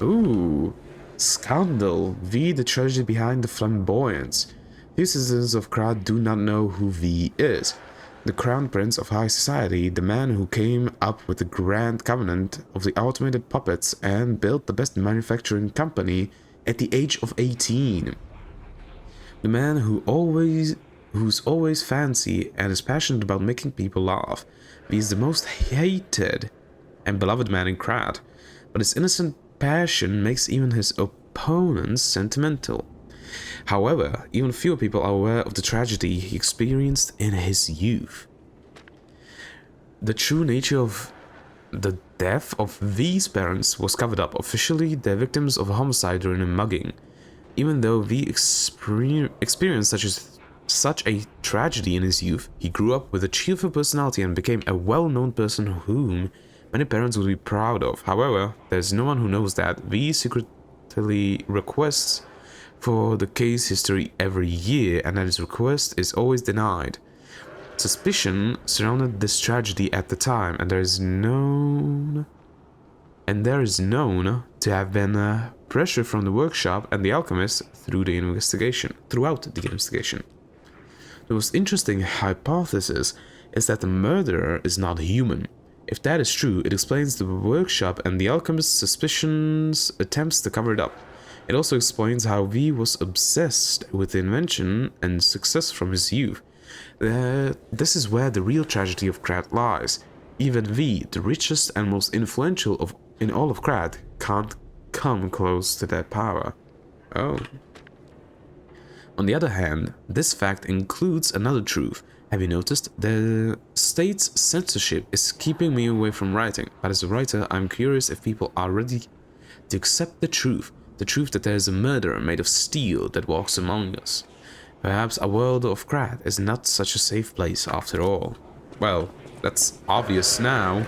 Ooh. Scandal. V, the tragedy behind the flamboyance. Few citizens of Krat do not know who V is. The crown prince of high society, the man who came up with the grand covenant of the automated puppets and built the best manufacturing company at the age of 18. The man who's always fancy and is passionate about making people laugh. V is the most hated and beloved man in Krat, but his innocent passion makes even his opponents sentimental. However, even fewer people are aware of the tragedy he experienced in his youth. The true nature of the death of V's parents was covered up. Officially, they're victims of a homicide during a mugging. Even though V experienced such a tragedy in his youth, he grew up with a cheerful personality and became a well-known person whom many parents would be proud of. However, there's no one who knows that V secretly requests for the case history every year, and that his request is always denied. Suspicion surrounded this tragedy at the time, and there is known to have been pressure from the workshop and the alchemist throughout the investigation. The most interesting hypothesis is that the murderer is not human. If that is true, it explains the workshop and the alchemist's suspicions attempts to cover it up. It also explains how V was obsessed with invention and success from his youth. This is where the real tragedy of Krat lies. Even V, the richest and most influential in all of Krat, can't come close to that power. Oh. On the other hand, this fact includes another truth. Have you noticed? The state's censorship is keeping me away from writing, but as a writer, I'm curious if people are ready to accept the truth that there is a murderer made of steel that walks among us. Perhaps a world of Krat is not such a safe place after all. Well, that's obvious now.